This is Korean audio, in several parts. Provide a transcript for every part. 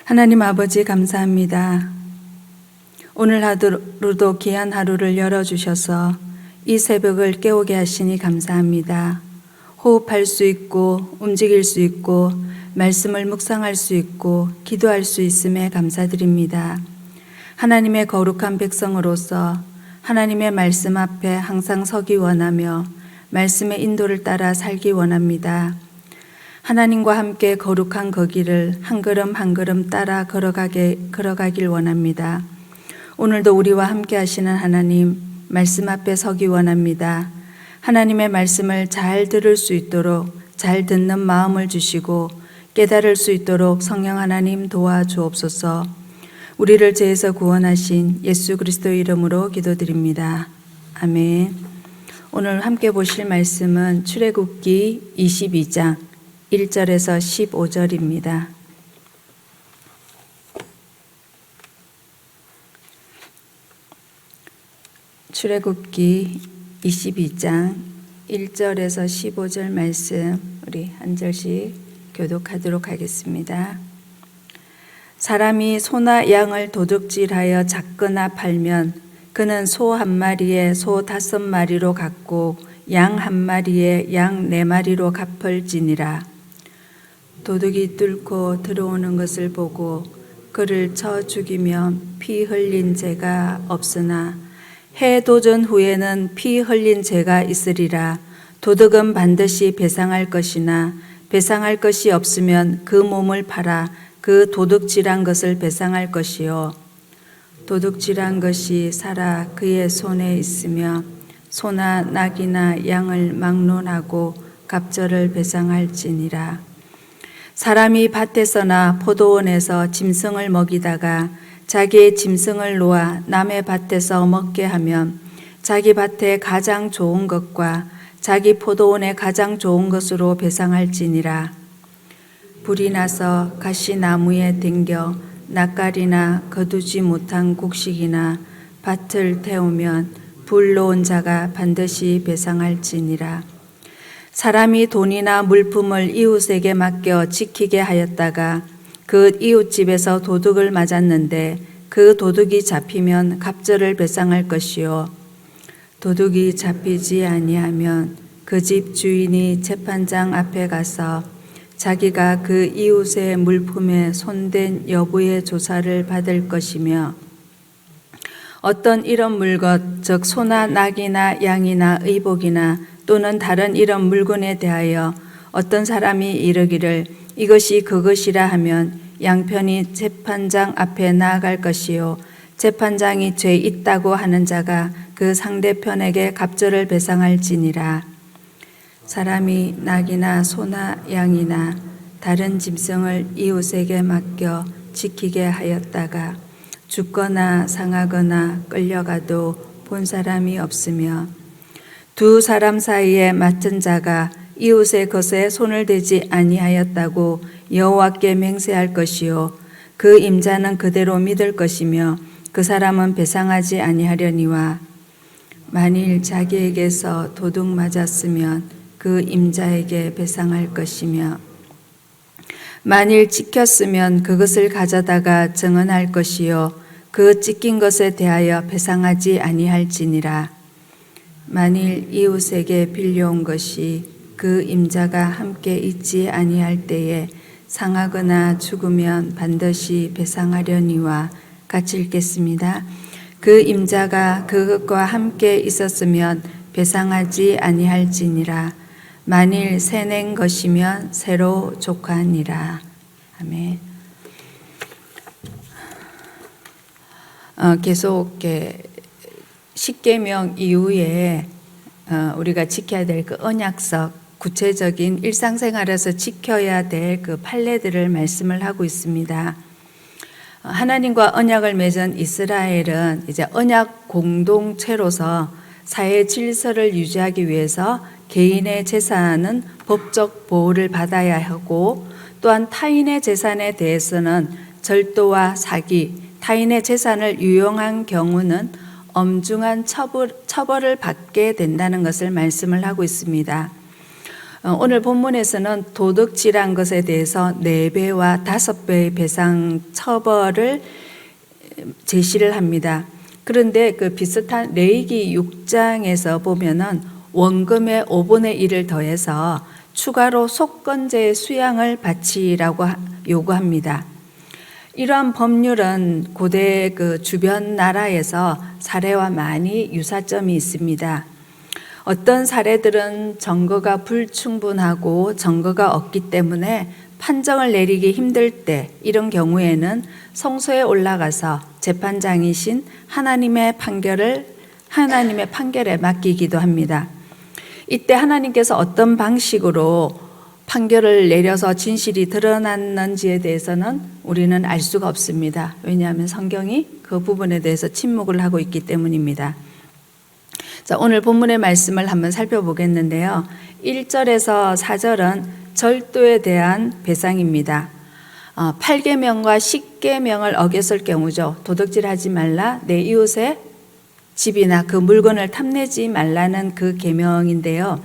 하나님 아버지 감사합니다. 오늘 하루도 귀한 하루를 열어주셔서 이 새벽을 깨우게 하시니 감사합니다. 호흡할 수 있고 움직일 수 있고 말씀을 묵상할 수 있고 기도할 수 있음에 감사드립니다. 하나님의 거룩한 백성으로서 하나님의 말씀 앞에 항상 서기 원하며 말씀의 인도를 따라 살기 원합니다. 하나님과 함께 거룩한 거기를 한 걸음 한 걸음 따라 걸어가길 원합니다. 오늘도 우리와 함께 하시는 하나님 말씀 앞에 서기 원합니다. 하나님의 말씀을 잘 들을 수 있도록 잘 듣는 마음을 주시고 깨달을 수 있도록 성령 하나님 도와주옵소서. 우리를 죄에서 구원하신 예수 그리스도의 이름으로 기도드립니다. 아멘. 오늘 함께 보실 말씀은 출애굽기 22장 1절에서 15절입니다. 출애굽기 22장 1절에서 15절 말씀 우리 한 절씩 교독하도록 하겠습니다. 사람이 소나 양을 도둑질하여 잡거나 팔면 그는 소 한 마리에 소 5마리로 갚고 양 한 마리에 양 4마리로 갚을지니라. 도둑이 뚫고 들어오는 것을 보고 그를 쳐 죽이면 피 흘린 죄가 없으나 해 도전 후에는 피 흘린 죄가 있으리라. 도둑은 반드시 배상할 것이나 배상할 것이 없으면 그 몸을 팔아 그 도둑질한 것을 배상할 것이요 도둑질한 것이 살아 그의 손에 있으며 소나 낙이나 양을 막론하고 갑절을 배상할지니라. 사람이 밭에서나 포도원에서 짐승을 먹이다가 자기의 짐승을 놓아 남의 밭에서 먹게 하면 자기 밭에 가장 좋은 것과 자기 포도원에 가장 좋은 것으로 배상할지니라. 불이 나서 가시나무에 댕겨 낯가리나 거두지 못한 곡식이나 밭을 태우면 불 놓은 자가 반드시 배상할지니라. 사람이 돈이나 물품을 이웃에게 맡겨 지키게 하였다가 그 이웃집에서 도둑을 맞았는데 그 도둑이 잡히면 갑절을 배상할 것이요 도둑이 잡히지 아니하면 그 집 주인이 재판장 앞에 가서 자기가 그 이웃의 물품에 손댄 여부의 조사를 받을 것이며 어떤 이런 물것 즉 소나 낙이나 양이나 의복이나 또는 다른 이런 물건에 대하여 어떤 사람이 이르기를 이것이 그것이라 하면 양편이 재판장 앞에 나아갈 것이요 재판장이 죄 있다고 하는 자가 그 상대편에게 갑절을 배상할지니라. 사람이 낙이나 소나 양이나 다른 짐승을 이웃에게 맡겨 지키게 하였다가 죽거나 상하거나 끌려가도 본 사람이 없으며 두 사람 사이에 맡은 자가 이웃의 것에 손을 대지 아니하였다고 여호와께 맹세할 것이요 그 임자는 그대로 믿을 것이며 그 사람은 배상하지 아니하려니와 만일 자기에게서 도둑 맞았으면 그 임자에게 배상할 것이며 만일 찍혔으면 그것을 가져다가 증언할 것이요 그 찍힌 것에 대하여 배상하지 아니할지니라. 만일 이웃에게 빌려온 것이 그 임자가 함께 있지 아니할 때에 상하거나 죽으면 반드시 배상하려니와 같이 읽겠습니다. 그 임자가 그것과 함께 있었으면 배상하지 아니할지니라. 만일 새낸 것이면 새로 족하니라. 아멘. 계속 십계명 이후에 우리가 지켜야 될 그 언약석, 구체적인 일상생활에서 지켜야 될 그 판례들을 말씀을 하고 있습니다. 하나님과 언약을 맺은 이스라엘은 이제 언약 공동체로서 사회 질서를 유지하기 위해서 개인의 재산은 법적 보호를 받아야 하고 또한 타인의 재산에 대해서는 절도와 사기, 타인의 재산을 유용한 경우는 엄중한 처벌을 받게 된다는 것을 말씀을 하고 있습니다. 오늘 본문에서는 도둑질한 것에 대해서 4배와 5배의 배상 처벌을 제시를 합니다. 그런데 그 비슷한 레위기 6장에서 보면은 원금의 5분의 1을 더해서 추가로 속건제의 수양을 바치라고 요구합니다. 이러한 법률은 고대 그 주변 나라에서 사례와 많이 유사점이 있습니다. 어떤 사례들은 증거가 불충분하고 증거가 없기 때문에 판정을 내리기 힘들 때, 이런 경우에는 성소에 올라가서 재판장이신 하나님의 판결에 맡기기도 합니다. 이때 하나님께서 어떤 방식으로 판결을 내려서 진실이 드러났는지에 대해서는 우리는 알 수가 없습니다. 왜냐하면 성경이 그 부분에 대해서 침묵을 하고 있기 때문입니다. 자, 오늘 본문의 말씀을 한번 살펴보겠는데요. 1절에서 4절은 절도에 대한 배상입니다. 8계명과 10계명을 어겼을 경우죠. 도둑질하지 말라, 내 이웃의 집이나 그 물건을 탐내지 말라는 그 계명인데요.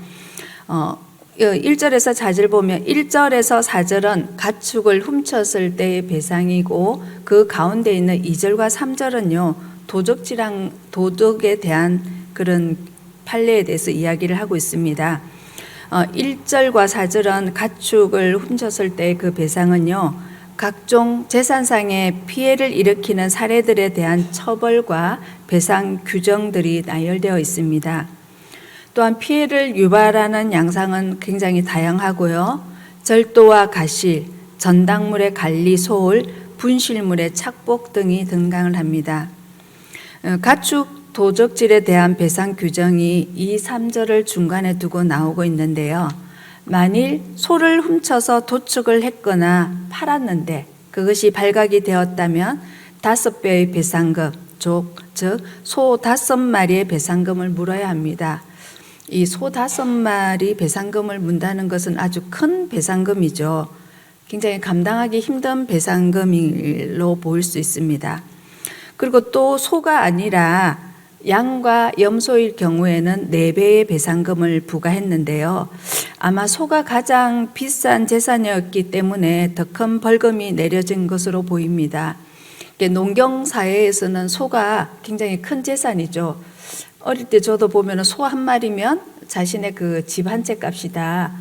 1절에서 4절 보면 1절에서 4절은 가축을 훔쳤을 때의 배상이고, 그 가운데 있는 2절과 3절은요 도둑에 대한 그런 판례에 대해서 이야기를 하고 있습니다. 1절과 4절은 가축을 훔쳤을 때 그 배상은요, 각종 재산상의 피해를 일으키는 사례들에 대한 처벌과 배상 규정들이 나열되어 있습니다. 또한 피해를 유발하는 양상은 굉장히 다양하고요. 절도와 가실, 전당물의 관리 소홀, 분실물의 착복 등이 등장을 합니다. 가축 도적질에 대한 배상 규정이 2, 3절을 중간에 두고 나오고 있는데요. 만일 소를 훔쳐서 도축을 했거나 팔았는데 그것이 발각이 되었다면 5배의 배상금, 즉 소 5마리의 배상금을 물어야 합니다. 이 소 5마리 배상금을 문다는 것은 아주 큰 배상금이죠. 굉장히 감당하기 힘든 배상금으로 보일 수 있습니다. 그리고 또 소가 아니라 양과 염소일 경우에는 4배의 배상금을 부과했는데요. 아마 소가 가장 비싼 재산이었기 때문에 더 큰 벌금이 내려진 것으로 보입니다. 농경 사회에서는 소가 굉장히 큰 재산이죠. 어릴 때 저도 보면 소 한 마리면 자신의 그 집 한 채 값이다,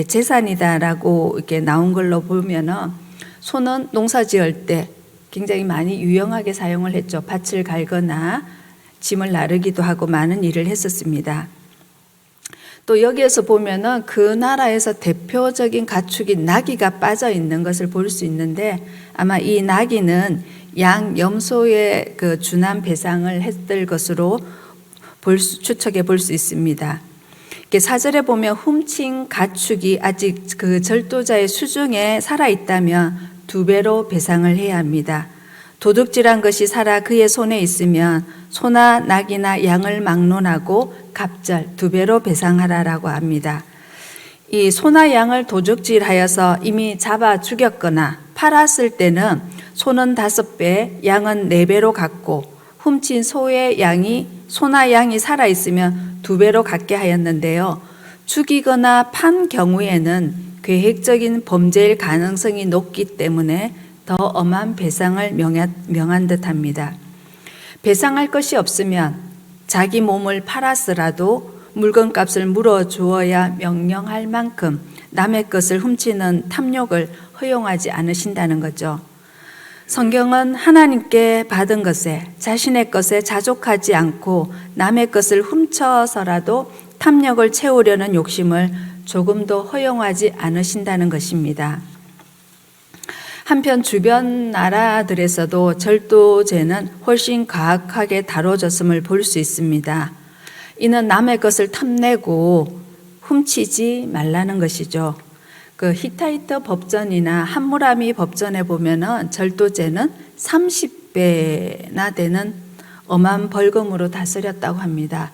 재산이다라고 이렇게 나온 걸로 보면은, 소는 농사 지을 때 굉장히 많이 유용하게 사용을 했죠. 밭을 갈거나 짐을 나르기도 하고 많은 일을 했었습니다. 또 여기에서 보면은 그 나라에서 대표적인 가축인 나귀가 빠져 있는 것을 볼 수 있는데, 아마 이 나귀는 양, 염소의 그 준한 배상을 했을 것으로 추측해 볼 수 있습니다. 4절에 보면 훔친 가축이 아직 그 절도자의 수중에 살아 있다면 2배로 배상을 해야 합니다. 도둑질한 것이 살아 그의 손에 있으면 소나 낙이나 양을 막론하고 갑절 2배로 배상하라라고 합니다. 이 소나 양을 도둑질하여서 이미 잡아 죽였거나 팔았을 때는 소는 5배, 양은 4배로 갚고, 훔친 소나 양이 살아 있으면 2배로 갚게 하였는데요. 죽이거나 판 경우에는 계획적인 범죄일 가능성이 높기 때문에 더 엄한 배상을 명한 듯합니다. 배상할 것이 없으면 자기 몸을 팔았으라도 물건값을 물어주어야 명령할 만큼 남의 것을 훔치는 탐욕을 허용하지 않으신다는 거죠. 성경은 하나님께 받은 것에, 자신의 것에 자족하지 않고 남의 것을 훔쳐서라도 탐욕을 채우려는 욕심을 조금도 허용하지 않으신다는 것입니다. 한편 주변 나라들에서도 절도죄는 훨씬 가혹하게 다뤄졌음을 볼 수 있습니다. 이는 남의 것을 탐내고 훔치지 말라는 것이죠. 그 히타이트 법전이나 함무라비 법전에 보면은 절도죄는 30배나 되는 엄한 벌금으로 다스렸다고 합니다.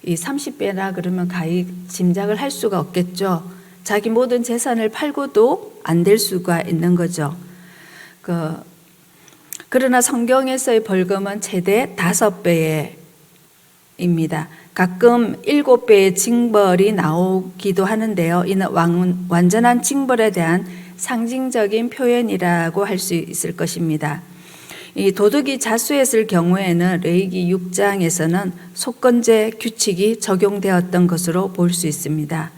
이 30배라 그러면 가히 짐작을 할 수가 없겠죠. 자기 모든 재산을 팔고도 안 될 수가 있는 거죠. 그러나 성경에서의 벌금은 최대 5배입니다. 가끔 7배의 징벌이 나오기도 하는데요. 이는 완전한 징벌에 대한 상징적인 표현이라고 할 수 있을 것입니다. 이 도둑이 자수했을 경우에는 레위기 6장에서는 속건제 규칙이 적용되었던 것으로 볼 수 있습니다.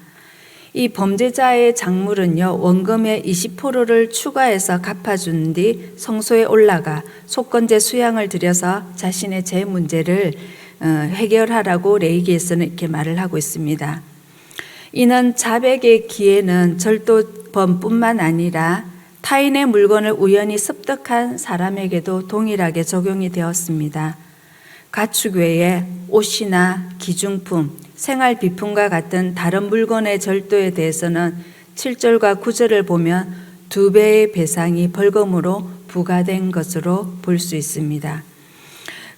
이 범죄자의 작물은요, 원금의 20%를 추가해서 갚아준 뒤 성소에 올라가 속건제 수양을 드려서 자신의 재 문제를 해결하라고 레위기에서는 이렇게 말을 하고 있습니다. 이는 자백의 기회는 절도범뿐만 아니라 타인의 물건을 우연히 습득한 사람에게도 동일하게 적용이 되었습니다. 가축 외에 옷이나 기중품, 생활 비품과 같은 다른 물건의 절도에 대해서는 7절과 9절을 보면 2배의 배상이 벌금으로 부과된 것으로 볼 수 있습니다.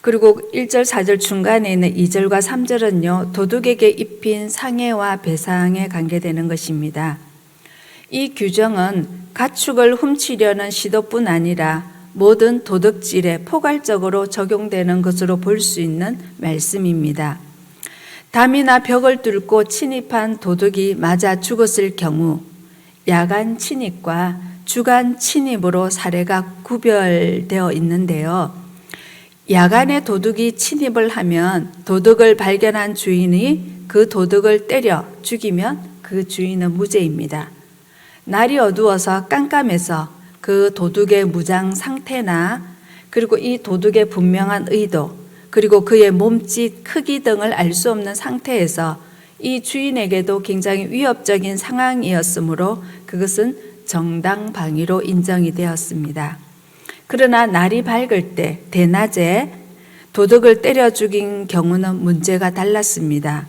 그리고 1절, 4절 중간에 있는 2절과 3절은요, 도둑에게 입힌 상해와 배상에 관계되는 것입니다. 이 규정은 가축을 훔치려는 시도뿐 아니라 모든 도둑질에 포괄적으로 적용되는 것으로 볼 수 있는 말씀입니다. 담이나 벽을 뚫고 침입한 도둑이 맞아 죽었을 경우 야간 침입과 주간 침입으로 사례가 구별되어 있는데요. 야간에 도둑이 침입을 하면 도둑을 발견한 주인이 그 도둑을 때려 죽이면 그 주인은 무죄입니다. 날이 어두워서 깜깜해서 그 도둑의 무장 상태나 그리고 이 도둑의 분명한 의도 그리고 그의 몸짓, 크기 등을 알 수 없는 상태에서 이 주인에게도 굉장히 위협적인 상황이었으므로 그것은 정당방위로 인정이 되었습니다. 그러나 날이 밝을 때 대낮에 도둑을 때려 죽인 경우는 문제가 달랐습니다.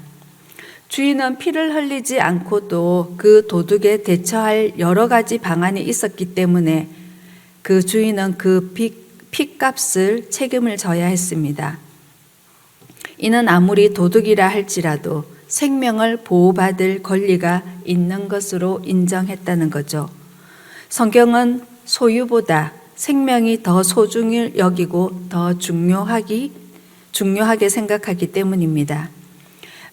주인은 피를 흘리지 않고도 그 도둑에 대처할 여러 가지 방안이 있었기 때문에 그 주인은 그 핏값을 책임을 져야 했습니다. 이는 아무리 도둑이라 할지라도 생명을 보호받을 권리가 있는 것으로 인정했다는 거죠. 성경은 소유보다 생명이 더 소중히 여기고 더 중요하게 생각하기 때문입니다.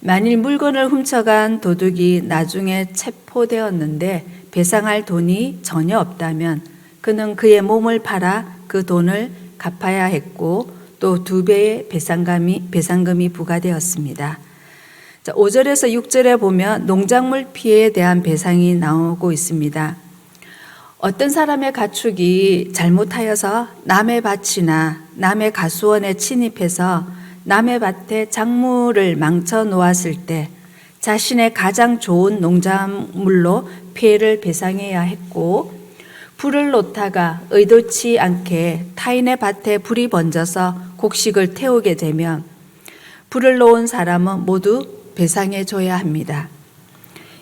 만일 물건을 훔쳐간 도둑이 나중에 체포되었는데 배상할 돈이 전혀 없다면 그는 그의 몸을 팔아 그 돈을 갚아야 했고 또 2배의 배상금이 부과되었습니다. 5절에서 6절에 보면 농작물 피해에 대한 배상이 나오고 있습니다. 어떤 사람의 가축이 잘못하여서 남의 밭이나 남의 가수원에 침입해서 남의 밭에 작물을 망쳐 놓았을 때 자신의 가장 좋은 농작물로 피해를 배상해야 했고, 불을 놓다가 의도치 않게 타인의 밭에 불이 번져서 곡식을 태우게 되면 불을 놓은 사람은 모두 배상해 줘야 합니다.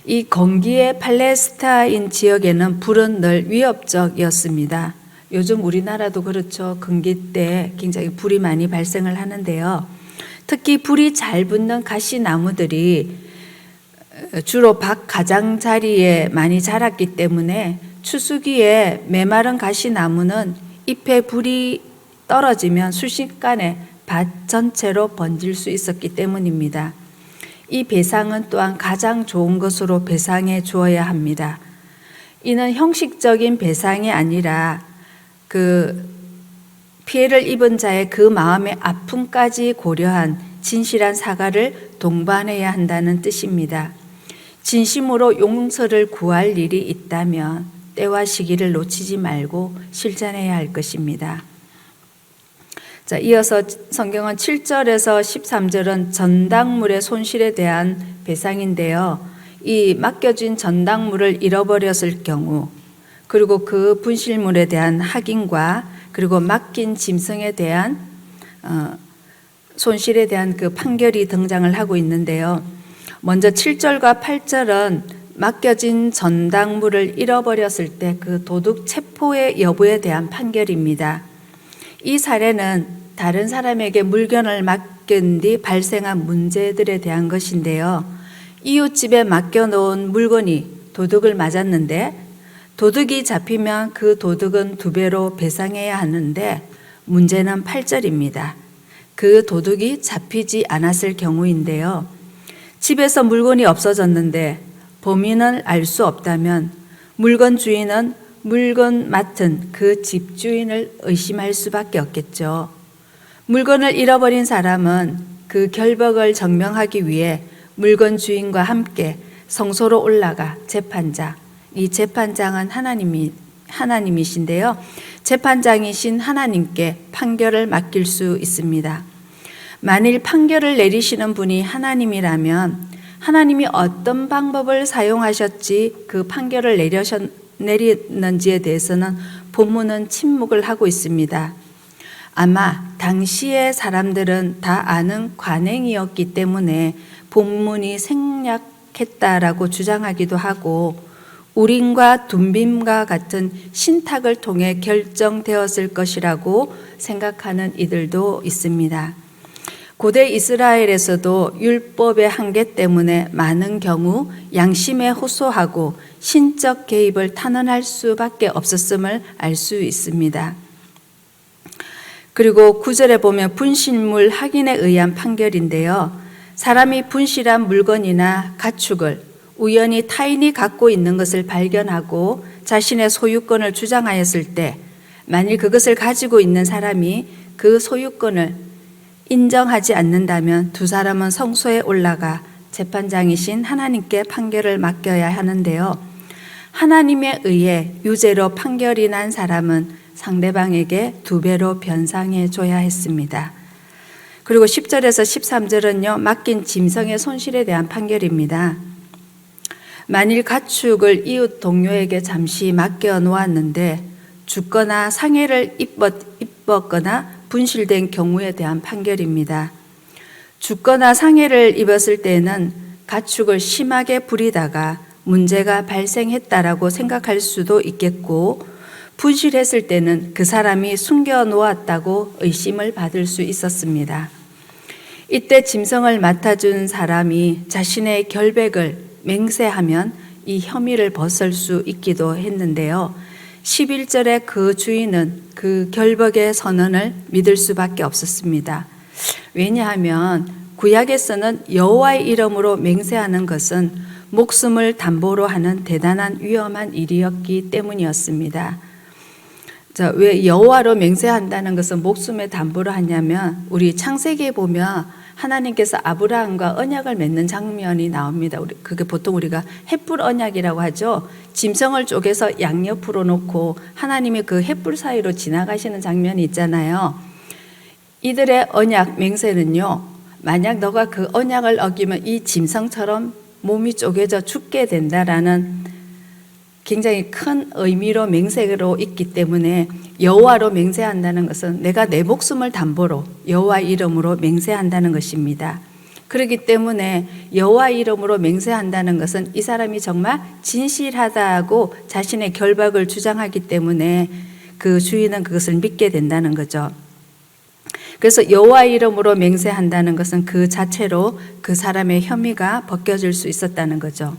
이 건기의 팔레스타인 지역에는 불은 늘 위협적이었습니다. 요즘 우리나라도 그렇죠. 건기 때 굉장히 불이 많이 발생을 하는데요. 특히 불이 잘 붙는 가시나무들이 주로 밭 가장자리에 많이 자랐기 때문에 추수기에 메마른 가시나무는 잎에 불이 떨어지면 순식간에 밭 전체로 번질 수 있었기 때문입니다. 이 배상은 또한 가장 좋은 것으로 배상해 주어야 합니다. 이는 형식적인 배상이 아니라 그 피해를 입은 자의 그 마음의 아픔까지 고려한 진실한 사과를 동반해야 한다는 뜻입니다. 진심으로 용서를 구할 일이 있다면 때와 시기를 놓치지 말고 실천해야 할 것입니다. 자, 이어서 성경은 7절에서 13절은 전당물의 손실에 대한 배상인데요. 이 맡겨진 전당물을 잃어버렸을 경우, 그리고 그 분실물에 대한 확인과 그리고 맡긴 짐승에 대한 손실에 대한 그 판결이 등장을 하고 있는데요. 먼저 7절과 8절은 맡겨진 전당물을 잃어버렸을 때 그 도둑 체포의 여부에 대한 판결입니다. 이 사례는 다른 사람에게 물건을 맡긴 뒤 발생한 문제들에 대한 것인데요. 이웃집에 맡겨놓은 물건이 도둑을 맞았는데 도둑이 잡히면 그 도둑은 2배로 배상해야 하는데 문제는 8절입니다. 그 도둑이 잡히지 않았을 경우인데요. 집에서 물건이 없어졌는데 범인을 알 수 없다면 물건 주인은 물건 맡은 그 집주인을 의심할 수밖에 없겠죠. 물건을 잃어버린 사람은 그 결박을 증명하기 위해 물건 주인과 함께 성소로 올라가 재판자, 이 재판장은 하나님이신데요. 재판장이신 하나님께 판결을 맡길 수 있습니다. 만일 판결을 내리시는 분이 하나님이라면 하나님이 어떤 방법을 사용하셨지 그 판결을 내리는지에 대해서는 본문은 침묵을 하고 있습니다. 아마 당시의 사람들은 다 아는 관행이었기 때문에 본문이 생략했다라고 주장하기도 하고 우림과 둠빔과 같은 신탁을 통해 결정되었을 것이라고 생각하는 이들도 있습니다. 고대 이스라엘에서도 율법의 한계 때문에 많은 경우 양심에 호소하고 신적 개입을 탄원할 수밖에 없었음을 알 수 있습니다. 그리고 9절에 보면 분실물 확인에 의한 판결인데요. 사람이 분실한 물건이나 가축을 우연히 타인이 갖고 있는 것을 발견하고 자신의 소유권을 주장하였을 때 만일 그것을 가지고 있는 사람이 그 소유권을 인정하지 않는다면 두 사람은 성소에 올라가 재판장이신 하나님께 판결을 맡겨야 하는데요. 하나님에 의해 유죄로 판결이 난 사람은 상대방에게 2배로 변상해 줘야 했습니다. 그리고 10절에서 13절은요. 맡긴 짐승의 손실에 대한 판결입니다. 만일 가축을 이웃 동료에게 잠시 맡겨 놓았는데 죽거나 상해를 입었거나 분실된 경우에 대한 판결입니다. 죽거나 상해를 입었을 때는 가축을 심하게 부리다가 문제가 발생했다라고 생각할 수도 있겠고 분실했을 때는 그 사람이 숨겨 놓았다고 의심을 받을 수 있었습니다. 이때 짐승을 맡아준 사람이 자신의 결백을 맹세하면 이 혐의를 벗을 수 있기도 했는데요. 11절에 그 주인은 그 결백의 선언을 믿을 수밖에 없었습니다. 왜냐하면 구약에서는 여호와의 이름으로 맹세하는 것은 목숨을 담보로 하는 대단한 위험한 일이었기 때문이었습니다. 자, 왜 여호와로 맹세한다는 것은 목숨에 담보로 하냐면 우리 창세기에 보면 하나님께서 아브라함과 언약을 맺는 장면이 나옵니다. 그게 보통 우리가 횃불 언약이라고 하죠. 짐승을 쪼개서 양옆으로 놓고 하나님이 그 횃불 사이로 지나가시는 장면이 있잖아요. 이들의 언약 맹세는요. 만약 너가 그 언약을 어기면 이 짐승처럼 몸이 쪼개져 죽게 된다라는 굉장히 큰 의미로 맹세로 있기 때문에 여호와로 맹세한다는 것은 내가 내 목숨을 담보로 여호와 이름으로 맹세한다는 것입니다. 그렇기 때문에 여호와 이름으로 맹세한다는 것은 이 사람이 정말 진실하다고 자신의 결박을 주장하기 때문에 그 주인은 그것을 믿게 된다는 거죠. 그래서 여호와 이름으로 맹세한다는 것은 그 자체로 그 사람의 혐의가 벗겨질 수 있었다는 거죠.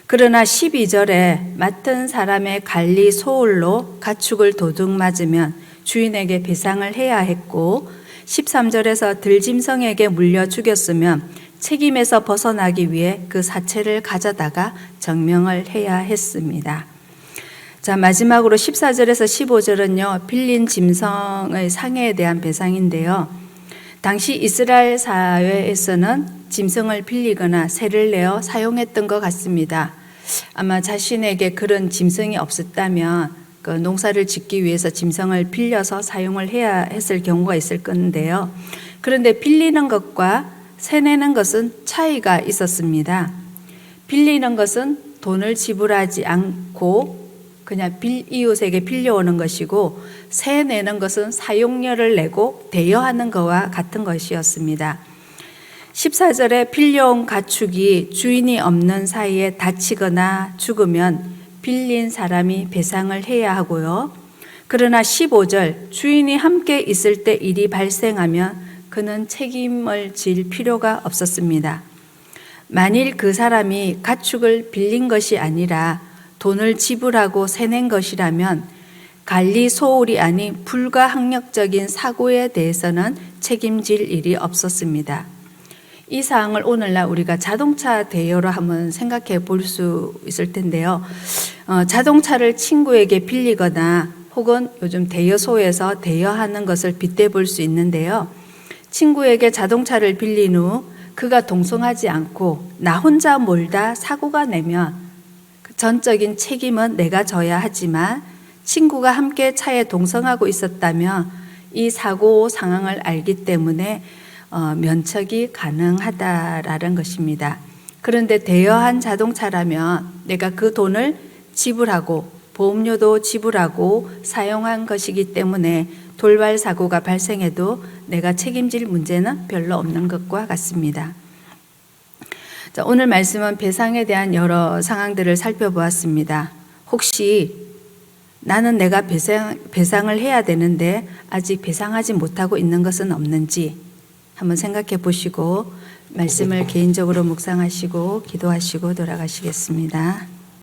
그러나 12절에 맡은 사람의 관리 소홀로 가축을 도둑 맞으면 주인에게 배상을 해야 했고 13절에서 들짐승에게 물려 죽였으면 책임에서 벗어나기 위해 그 사체를 가져다가 정명을 해야 했습니다. 자, 마지막으로 14절에서 15절은요. 빌린 짐승의 상해에 대한 배상인데요. 당시 이스라엘 사회에서는 짐승을 빌리거나 세를 내어 사용했던 것 같습니다. 아마 자신에게 그런 짐승이 없었다면 그 농사를 짓기 위해서 짐승을 빌려서 사용을 해야 했을 경우가 있을 건데요. 그런데 빌리는 것과 세내는 것은 차이가 있었습니다. 빌리는 것은 돈을 지불하지 않고 그냥 이웃에게 빌려오는 것이고 세내는 것은 사용료를 내고 대여하는 것과 같은 것이었습니다. 14절에 빌려온 가축이 주인이 없는 사이에 다치거나 죽으면 빌린 사람이 배상을 해야 하고요. 그러나 15절 주인이 함께 있을 때 일이 발생하면 그는 책임을 질 필요가 없었습니다. 만일 그 사람이 가축을 빌린 것이 아니라 돈을 지불하고 세낸 것이라면 관리 소홀이 아닌 불가항력적인 사고에 대해서는 책임질 일이 없었습니다. 이 사항을 오늘날 우리가 자동차 대여로 한번 생각해 볼 수 있을 텐데요. 자동차를 친구에게 빌리거나 혹은 요즘 대여소에서 대여하는 것을 빗대 볼 수 있는데요. 친구에게 자동차를 빌린 후 그가 동성하지 않고 나 혼자 몰다 사고가 내면 전적인 책임은 내가 져야 하지만 친구가 함께 차에 동성하고 있었다면 이 사고 상황을 알기 때문에 면책이 가능하다라는 것입니다. 그런데 대여한 자동차라면 내가 그 돈을 지불하고 보험료도 지불하고 사용한 것이기 때문에 돌발 사고가 발생해도 내가 책임질 문제는 별로 없는 것과 같습니다. 자, 오늘 말씀은 배상에 대한 여러 상황들을 살펴보았습니다. 혹시 나는 내가 배상을 해야 되는데 아직 배상하지 못하고 있는 것은 없는지 한번 생각해 보시고 말씀을 개인적으로 묵상하시고 기도하시고 돌아가시겠습니다.